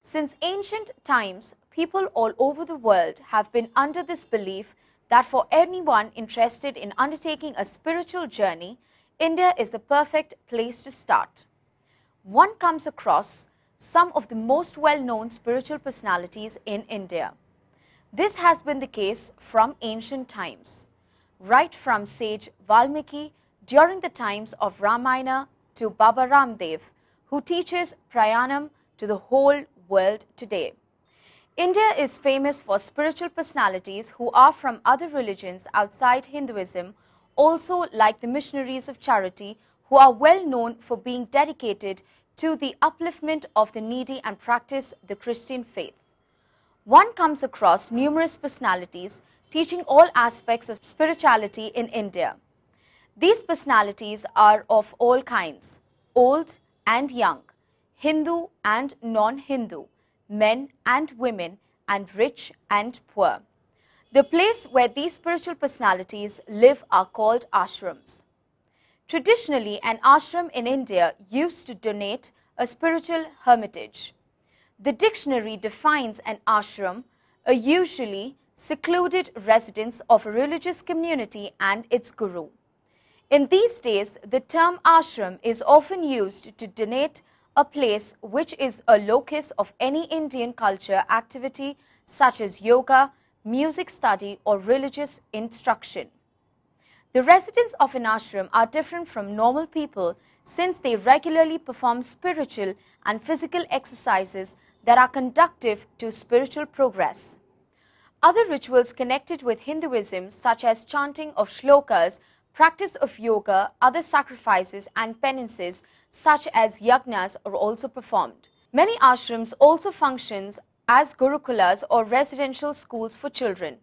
Since ancient times, people all over the world have been under this belief that for anyone interested in undertaking a spiritual journey, India is the perfect place to start. One comes across some of the most well-known spiritual personalities in India. This has been the case from ancient times, right from sage Valmiki during the times of Ramayana to Baba Ramdev, who teaches pranayam to the whole world today. India is famous for spiritual personalities who are from other religions outside Hinduism, also like the missionaries of charity who are well known for being dedicated to the upliftment of the needy and practice the Christian faith. One comes across numerous personalities teaching all aspects of spirituality in India. These personalities are of all kinds, old and young, Hindu and non-Hindu, men and women, and rich and poor. The place where these spiritual personalities live are called ashrams. Traditionally, an ashram in India used to donate a spiritual hermitage. The dictionary defines an ashram, a usually secluded residence of a religious community and its guru. In these days, the term ashram is often used to denote a place which is a locus of any Indian culture activity such as yoga, music study or religious instruction. The residents of an ashram are different from normal people since they regularly perform spiritual and physical exercises that are conducive to spiritual progress. Other rituals connected with Hinduism such as chanting of shlokas, practice of yoga, other sacrifices and penances such as yajnas are also performed. Many ashrams also function as gurukulas or residential schools for children.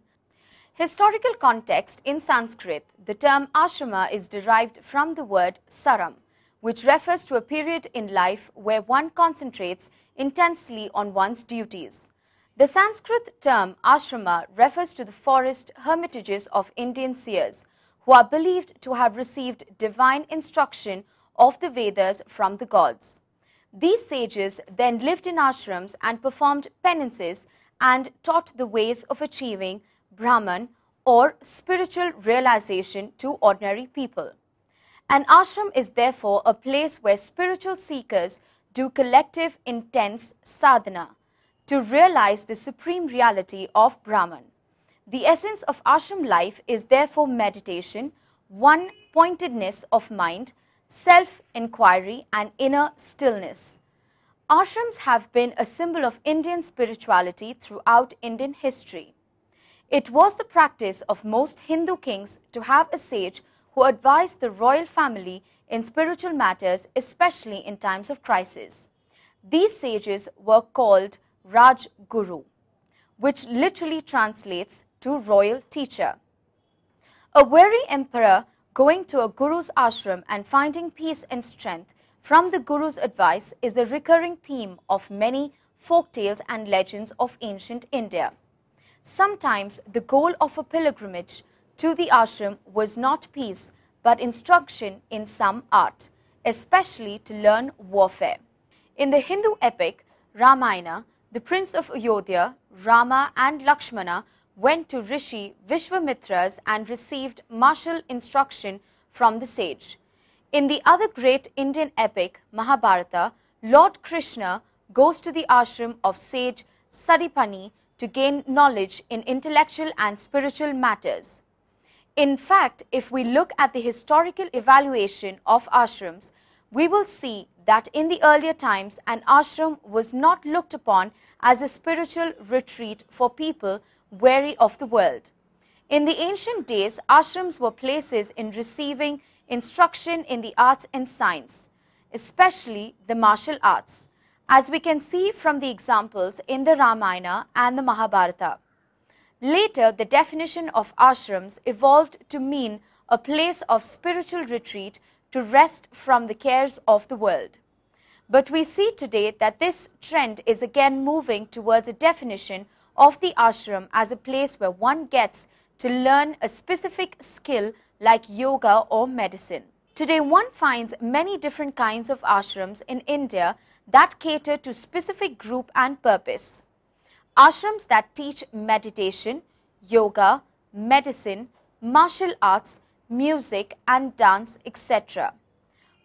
Historical context in Sanskrit, the term ashrama is derived from the word saram, which refers to a period in life where one concentrates intensely on one's duties. The Sanskrit term ashrama refers to the forest hermitages of Indian seers, who are believed to have received divine instruction of the Vedas from the gods. These sages then lived in ashrams and performed penances and taught the ways of achieving Brahman or spiritual realization to ordinary people. An ashram is therefore a place where spiritual seekers do collective intense sadhana to realize the supreme reality of Brahman. The essence of ashram life is therefore meditation, one-pointedness of mind, self-inquiry and inner stillness. Ashrams have been a symbol of Indian spirituality throughout Indian history. It was the practice of most Hindu kings to have a sage who advised the royal family in spiritual matters, especially in times of crisis. These sages were called Raj Guru, which literally translates to royal teacher. A weary emperor going to a guru's ashram and finding peace and strength from the guru's advice is a recurring theme of many folk tales and legends of ancient India. Sometimes the goal of a pilgrimage to the ashram was not peace but instruction in some art, especially to learn warfare. In the Hindu epic Ramayana, the prince of Ayodhya, Rama and Lakshmana went to Rishi Vishwamitra's and received martial instruction from the sage. In the other great Indian epic, Mahabharata, Lord Krishna goes to the ashram of sage Sadipani to gain knowledge in intellectual and spiritual matters. In fact, if we look at the historical evaluation of ashrams, we will see that in the earlier times, an ashram was not looked upon as a spiritual retreat for people weary of the world. In the ancient days, ashrams were places in receiving instruction in the arts and science, especially the martial arts, as we can see from the examples in the Ramayana and the Mahabharata. Later, the definition of ashrams evolved to mean a place of spiritual retreat to rest from the cares of the world. But we see today that this trend is again moving towards a definition of the ashram as a place where one gets to learn a specific skill like yoga or medicine. Today one finds many different kinds of ashrams in India that cater to specific group and purpose. Ashrams that teach meditation, yoga, medicine, martial arts, music and dance, etc.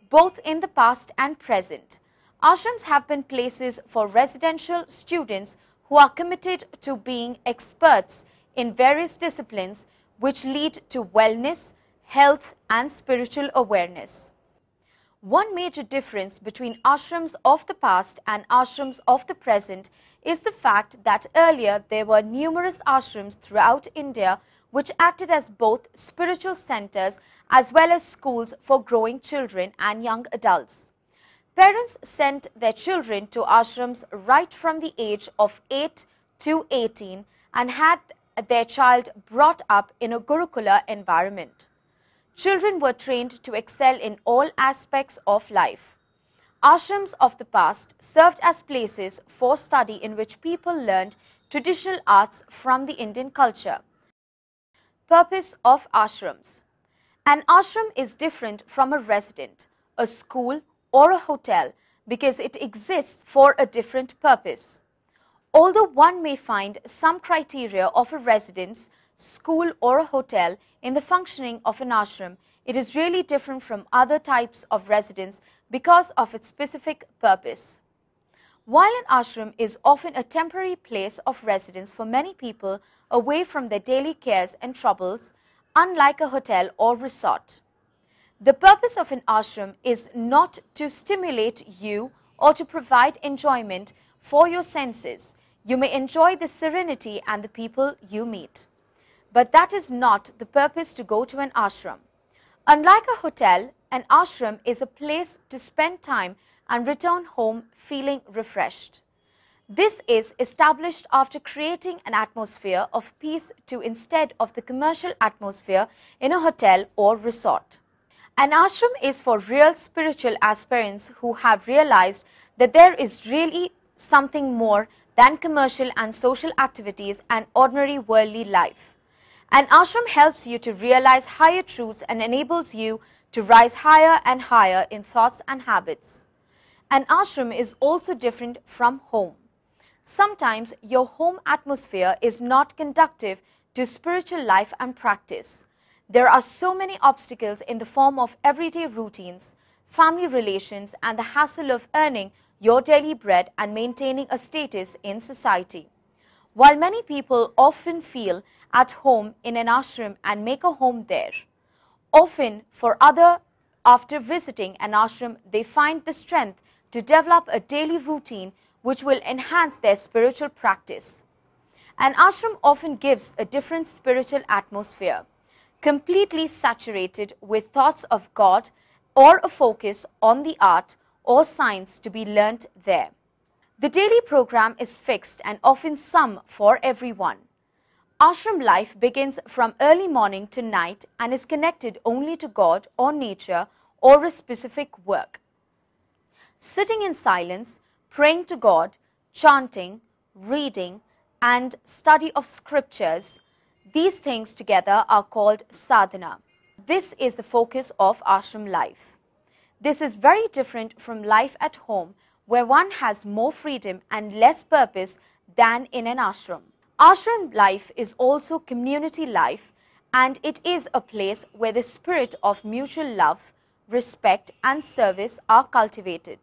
Both in the past and present, ashrams have been places for residential students who are committed to being experts in various disciplines which lead to wellness, health and spiritual awareness. One major difference between ashrams of the past and ashrams of the present is the fact that earlier there were numerous ashrams throughout India which acted as both spiritual centers as well as schools for growing children and young adults. Parents sent their children to ashrams right from the age of 8 to 18 and had their child brought up in a Gurukula environment. Children were trained to excel in all aspects of life. Ashrams of the past served as places for study in which people learned traditional arts from the Indian culture. Purpose of ashrams. An ashram is different from a residence, a school or a hotel because it exists for a different purpose. Although one may find some criteria of a residence, school or a hotel in the functioning of an ashram, it is really different from other types of residence because of its specific purpose. While an ashram is often a temporary place of residence for many people away from their daily cares and troubles, unlike a hotel or resort. The purpose of an ashram is not to stimulate you or to provide enjoyment for your senses. You may enjoy the serenity and the people you meet. But that is not the purpose to go to an ashram. Unlike a hotel, an ashram is a place to spend time and return home feeling refreshed. This is established after creating an atmosphere of peace to instead of the commercial atmosphere in a hotel or resort. An ashram is for real spiritual aspirants who have realized that there is really something more than commercial and social activities and ordinary worldly life. An ashram helps you to realize higher truths and enables you to rise higher and higher in thoughts and habits. An ashram is also different from home. Sometimes your home atmosphere is not conducive to spiritual life and practice. There are so many obstacles in the form of everyday routines, family relations, and the hassle of earning your daily bread and maintaining a status in society. While many people often feel at home in an ashram and make a home there, often after visiting an ashram, they find the strength to develop a daily routine which will enhance their spiritual practice. An ashram often gives a different spiritual atmosphere, completely saturated with thoughts of God or a focus on the art or science to be learnt there. The daily program is fixed and often some for everyone. Ashram life begins from early morning to night and is connected only to God or nature or a specific work. Sitting in silence, praying to God, chanting, reading, and study of scriptures, these things together are called sadhana. This is the focus of ashram life. This is very different from life at home, where one has more freedom and less purpose than in an ashram. Ashram life is also community life, and it is a place where the spirit of mutual love, respect, and service are cultivated.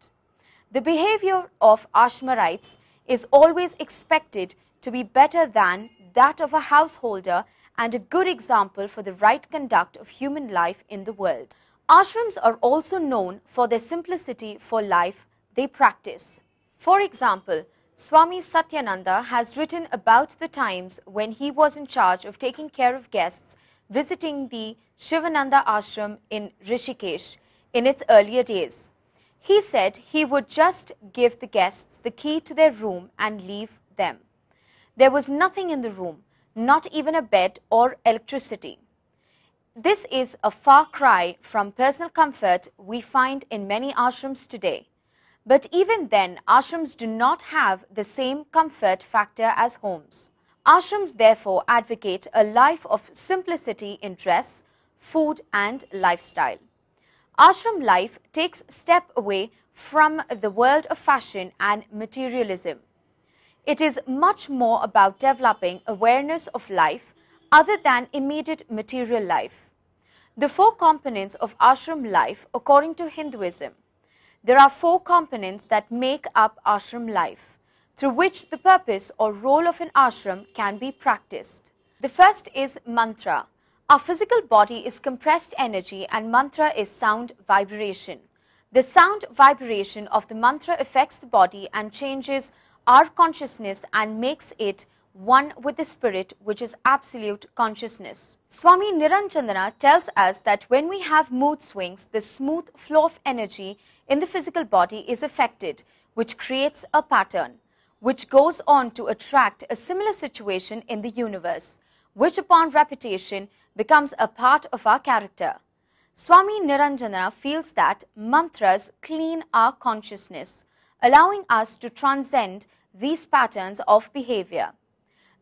The behavior of ashramites is always expected to be better than that of a householder and a good example for the right conduct of human life in the world. Ashrams are also known for their simplicity for life they practice. For example, Swami Satyananda has written about the times when he was in charge of taking care of guests visiting the Shivananda ashram in Rishikesh in its earlier days. He said he would just give the guests the key to their room and leave them. There was nothing in the room, not even a bed or electricity. This is a far cry from personal comfort we find in many ashrams today. But even then, ashrams do not have the same comfort factor as homes. Ashrams therefore advocate a life of simplicity in dress, food and lifestyle. Ashram life takes step away from the world of fashion and materialism. It is much more about developing awareness of life other than immediate material life. The four components of ashram life according to Hinduism. There are four components that make up ashram life, through which the purpose or role of an ashram can be practiced. The first is mantra. Our physical body is compressed energy and mantra is sound vibration. The sound vibration of the mantra affects the body and changes our consciousness and makes it one with the spirit, which is absolute consciousness. Swami Niranjana tells us that when we have mood swings, the smooth flow of energy in the physical body is affected, which creates a pattern, which goes on to attract a similar situation in the universe, which upon repetition becomes a part of our character. Swami Niranjana feels that mantras clean our consciousness, allowing us to transcend these patterns of behavior.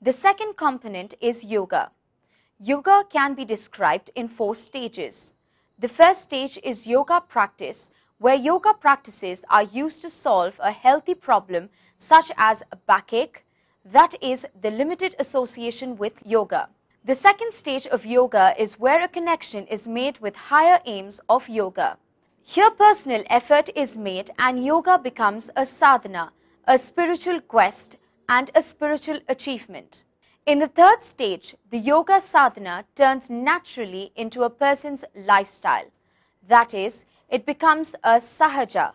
The second component is yoga. Yoga can be described in four stages. The first stage is yoga practice, where yoga practices are used to solve a healthy problem such as backache, that is the limited association with yoga. The second stage of yoga is where a connection is made with higher aims of yoga. Here personal effort is made and yoga becomes a sadhana, a spiritual quest and a spiritual achievement. In the third stage, the yoga sadhana turns naturally into a person's lifestyle. That is, it becomes a sahaja,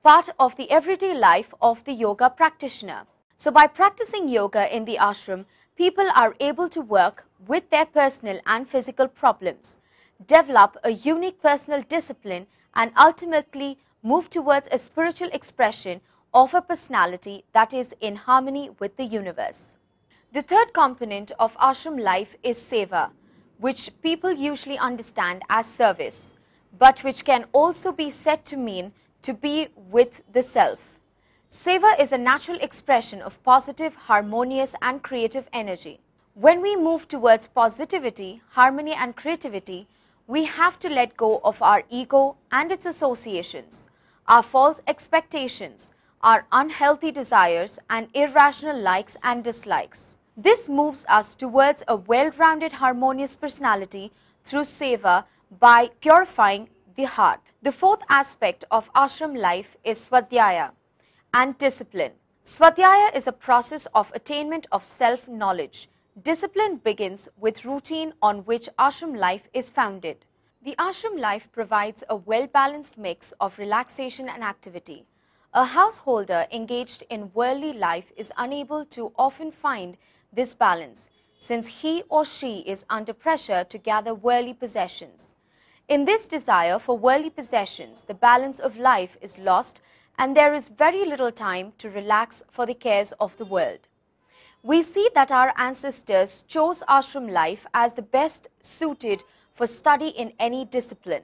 part of the everyday life of the yoga practitioner. So by practicing yoga in the ashram, people are able to work with their personal and physical problems, develop a unique personal discipline, and ultimately move towards a spiritual expression of a personality that is in harmony with the universe. The third component of ashram life is seva, which people usually understand as service, but which can also be said to mean to be with the self. Seva is a natural expression of positive, harmonious and creative energy. When we move towards positivity, harmony and creativity, we have to let go of our ego and its associations, our false expectations, our unhealthy desires and irrational likes and dislikes. This moves us towards a well-rounded harmonious personality through seva by purifying the heart. The fourth aspect of ashram life is swadhyaya and discipline. Swadhyaya is a process of attainment of self-knowledge. Discipline begins with routine on which ashram life is founded. The ashram life provides a well-balanced mix of relaxation and activity. A householder engaged in worldly life is unable to often find this balance, since he or she is under pressure to gather worldly possessions. In this desire for worldly possessions, the balance of life is lost and there is very little time to relax for the cares of the world. We see that our ancestors chose ashram life as the best suited for study in any discipline: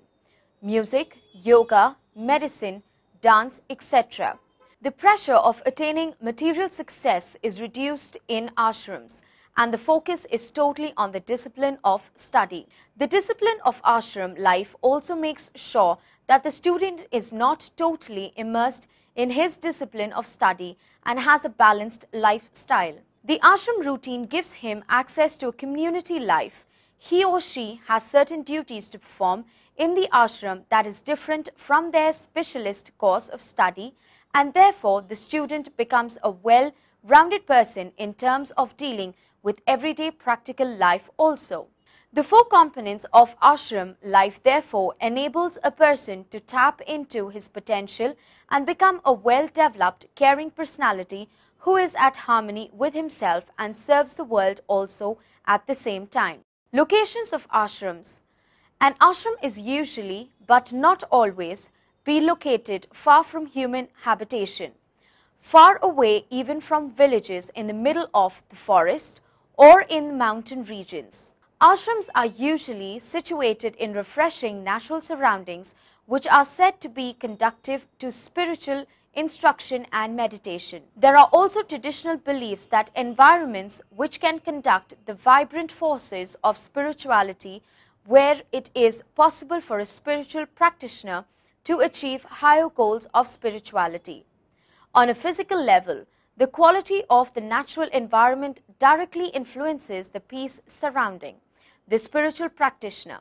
music, yoga, medicine, dance, etc. The pressure of attaining material success is reduced in ashrams, and the focus is totally on the discipline of study. The discipline of ashram life also makes sure that the student is not totally immersed in his discipline of study and has a balanced lifestyle. The ashram routine gives him access to a community life. He or she has certain duties to perform in the ashram that is different from their specialist course of study, and therefore the student becomes a well-rounded person in terms of dealing with everyday practical life also. The four components of ashram life therefore enables a person to tap into his potential and become a well-developed, caring personality who is at harmony with himself and serves the world also at the same time. Locations of ashrams. An ashram is usually, but not always, be located far from human habitation, far away even from villages in the middle of the forest or in mountain regions. Ashrams are usually situated in refreshing natural surroundings which are said to be conducive to spiritual instruction and meditation. There are also traditional beliefs that environments which can conduct the vibrant forces of spirituality, where it is possible for a spiritual practitioner to achieve higher goals of spirituality. On a physical level, the quality of the natural environment directly influences the peace surrounding the spiritual practitioner.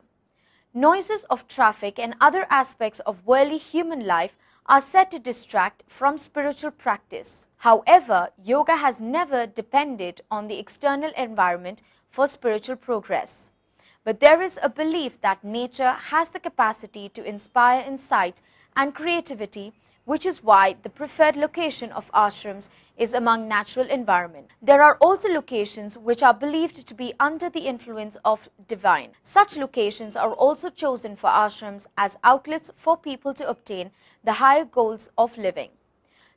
Noises of traffic and other aspects of worldly human life are said to distract from spiritual practice. However, yoga has never depended on the external environment for spiritual progress. But there is a belief that nature has the capacity to inspire insight and creativity, which is why the preferred location of ashrams is among natural environment. There are also locations which are believed to be under the influence of divine. Such locations are also chosen for ashrams as outlets for people to obtain the higher goals of living.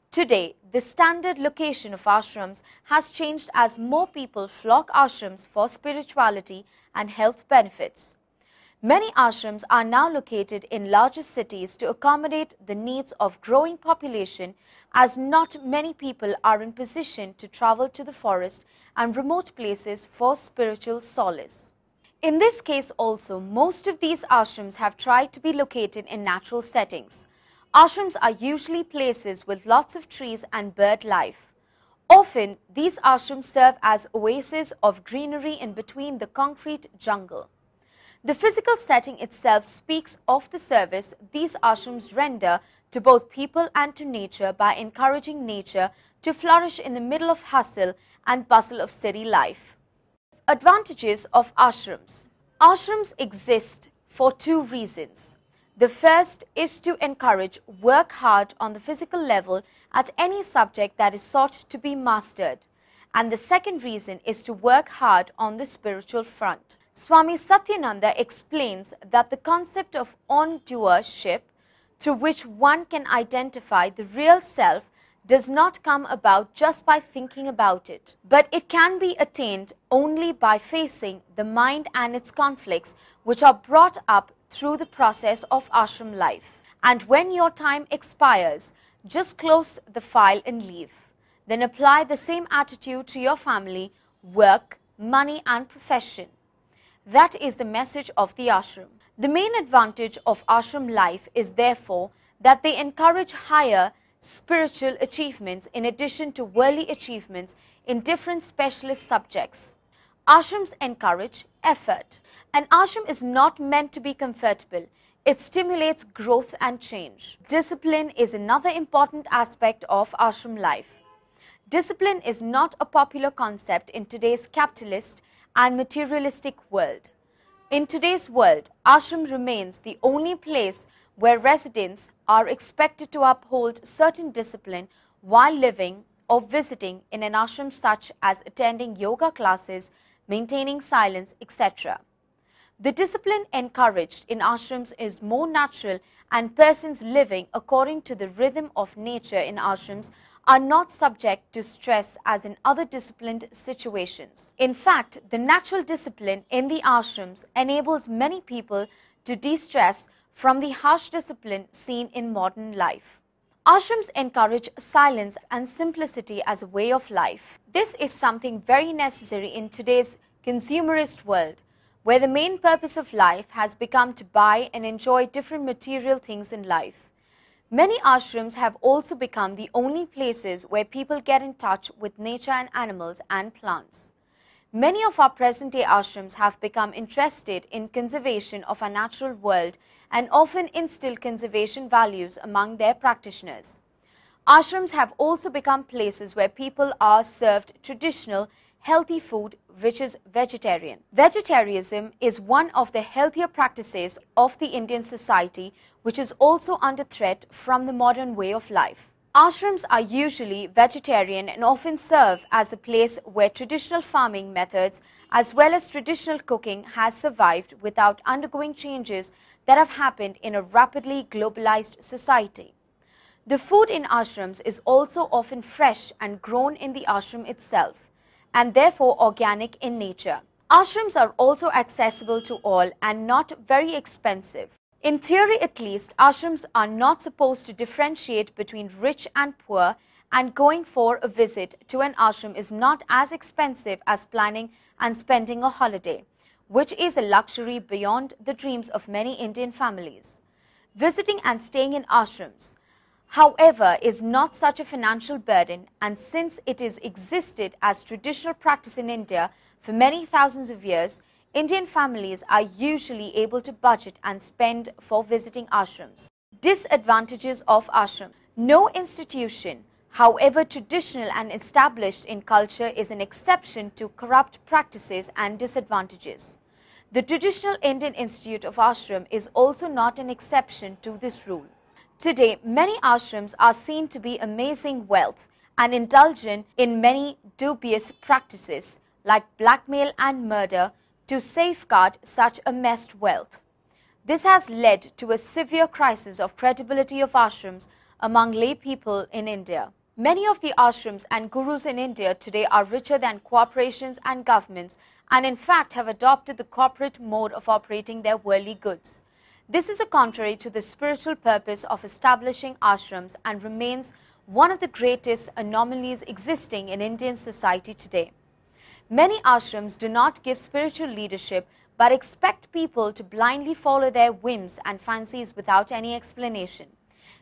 Today, the standard location of ashrams has changed as more people flock ashrams for spirituality and health benefits. Many ashrams are now located in larger cities to accommodate the needs of growing population, as not many people are in position to travel to the forest and remote places for spiritual solace. In this case also, most of these ashrams have tried to be located in natural settings. Ashrams are usually places with lots of trees and bird life. Often, these ashrams serve as oases of greenery in between the concrete jungle. The physical setting itself speaks of the service these ashrams render to both people and to nature by encouraging nature to flourish in the middle of hustle and bustle of city life. Advantages of ashrams. Ashrams exist for two reasons. The first is to encourage work hard on the physical level at any subject that is sought to be mastered. And the second reason is to work hard on the spiritual front. Swami Satyananda explains that the concept of on-doership, through which one can identify the real self, does not come about just by thinking about it, but it can be attained only by facing the mind and its conflicts, which are brought up through the process of ashram life. And when your time expires, just close the file and leave. Then apply the same attitude to your family, work, money and profession. That is the message of the ashram. The main advantage of ashram life is therefore that they encourage higher spiritual achievements in addition to worldly achievements in different specialist subjects. Ashrams encourage effort. An ashram is not meant to be comfortable. It stimulates growth and change. Discipline is another important aspect of ashram life. Discipline is not a popular concept in today's capitalist and materialistic world. In today's world, ashram remains the only place where residents are expected to uphold certain discipline while living or visiting in an ashram, such as attending yoga classes, maintaining silence, etc. The discipline encouraged in ashrams is more natural, and persons living according to the rhythm of nature in ashrams are not subject to stress as in other disciplined situations. In fact, the natural discipline in the ashrams enables many people to de-stress from the harsh discipline seen in modern life. Ashrams encourage silence and simplicity as a way of life. This is something very necessary in today's consumerist world, where the main purpose of life has become to buy and enjoy different material things in life. Many ashrams have also become the only places where people get in touch with nature and animals and plants. Many of our present-day ashrams have become interested in conservation of our natural world and often instill conservation values among their practitioners. Ashrams have also become places where people are served traditional, healthy food which is vegetarian. Vegetarianism is one of the healthier practices of the Indian society, which is also under threat from the modern way of life. Ashrams are usually vegetarian and often serve as a place where traditional farming methods as well as traditional cooking has survived without undergoing changes that have happened in a rapidly globalized society. The food in ashrams is also often fresh and grown in the ashram itself, and therefore organic in nature. Ashrams are also accessible to all and not very expensive. In theory at least, ashrams are not supposed to differentiate between rich and poor, and going for a visit to an ashram is not as expensive as planning and spending a holiday, which is a luxury beyond the dreams of many Indian families. Visiting and staying in ashrams, however, is not such a financial burden, and since it is existed as traditional practice in India for many thousands of years, Indian families are usually able to budget and spend for visiting ashrams. Disadvantages of ashram. No institution, however traditional and established in culture, is an exception to corrupt practices and disadvantages. The traditional Indian Institute of Ashram is also not an exception to this rule. Today, many ashrams are seen to be amazing wealth and indulgent in many dubious practices like blackmail and murder to safeguard such amassed wealth. This has led to a severe crisis of credibility of ashrams among lay people in India. Many of the ashrams and gurus in India today are richer than corporations and governments, and in fact have adopted the corporate mode of operating their worldly goods. This is contrary to the spiritual purpose of establishing ashrams and remains one of the greatest anomalies existing in Indian society today. Many ashrams do not give spiritual leadership but expect people to blindly follow their whims and fancies without any explanation.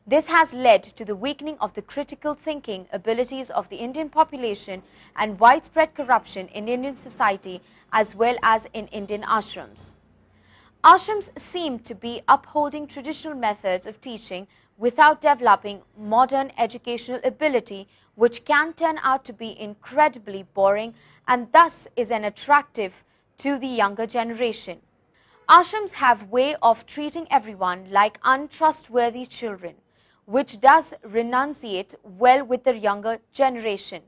This has led to the weakening of the critical thinking abilities of the Indian population and widespread corruption in Indian society as well as in Indian ashrams. Ashrams seem to be upholding traditional methods of teaching without developing modern educational ability, which can turn out to be incredibly boring and thus is unattractive to the younger generation. Ashrams have a way of treating everyone like untrustworthy children, which does renunciate well with the younger generation,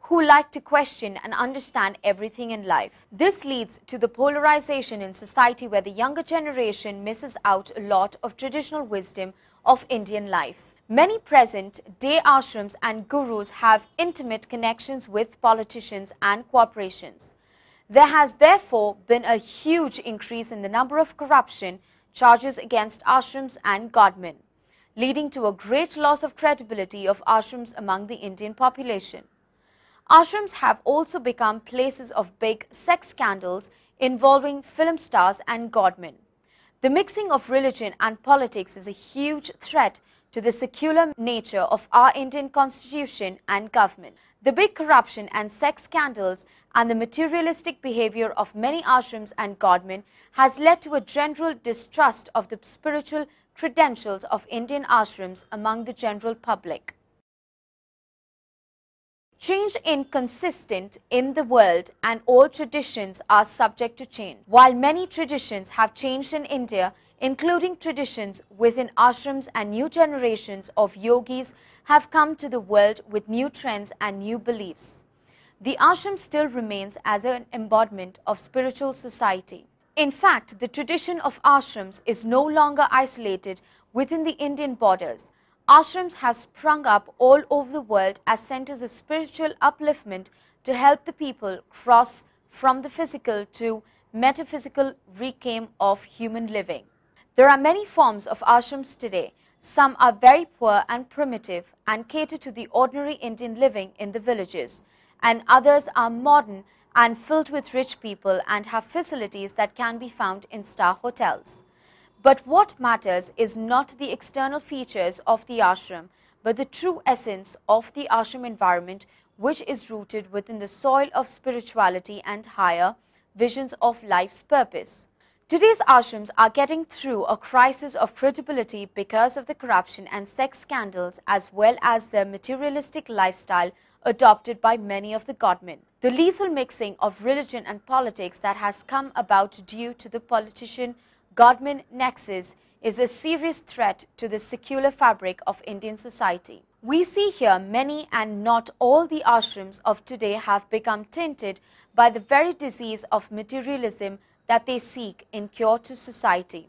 who like to question and understand everything in life. This leads to the polarization in society where the younger generation misses out a lot of traditional wisdom of Indian life. Many present-day ashrams and gurus have intimate connections with politicians and corporations. There has therefore been a huge increase in the number of corruption charges against ashrams and godmen, leading to a great loss of credibility of ashrams among the Indian population. Ashrams have also become places of big sex scandals involving film stars and godmen. The mixing of religion and politics is a huge threat to the secular nature of our Indian constitution and government. The big corruption and sex scandals and the materialistic behavior of many ashrams and godmen has led to a general distrust of the spiritual credentials of Indian ashrams among the general public. Change is consistent in the world and all traditions are subject to change. While many traditions have changed in India, including traditions within ashrams, and new generations of yogis have come to the world with new trends and new beliefs, the ashram still remains as an embodiment of spiritual society. In fact, the tradition of ashrams is no longer isolated within the Indian borders. Ashrams have sprung up all over the world as centers of spiritual upliftment to help the people cross from the physical to metaphysical reclaim of human living. There are many forms of ashrams today. Some are very poor and primitive and cater to the ordinary Indian living in the villages, and others are modern and filled with rich people and have facilities that can be found in star hotels. But what matters is not the external features of the ashram, but the true essence of the ashram environment, which is rooted within the soil of spirituality and higher visions of life's purpose. Today's ashrams are getting through a crisis of credibility because of the corruption and sex scandals as well as the materialistic lifestyle adopted by many of the godmen. The lethal mixing of religion and politics that has come about due to the politician-godman nexus is a serious threat to the secular fabric of Indian society. We see here many and not all the ashrams of today have become tainted by the very disease of materialism that they seek in cure to society.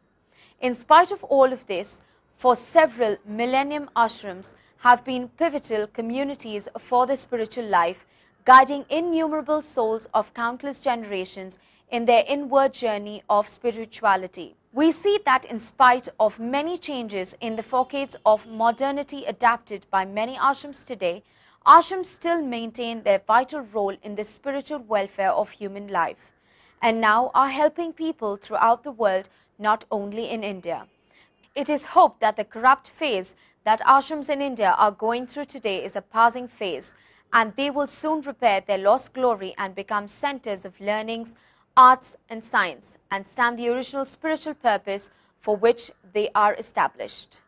In spite of all of this, for several millennium ashrams have been pivotal communities for the spiritual life, guiding innumerable souls of countless generations in their inward journey of spirituality. We see that in spite of many changes in the facades of modernity adapted by many ashrams today, ashrams still maintain their vital role in the spiritual welfare of human life, and now are helping people throughout the world, not only in India. It is hoped that the corrupt phase that ashrams in India are going through today is a passing phase, and they will soon repair their lost glory and become centers of learnings, arts and science, and stand the original spiritual purpose for which they are established.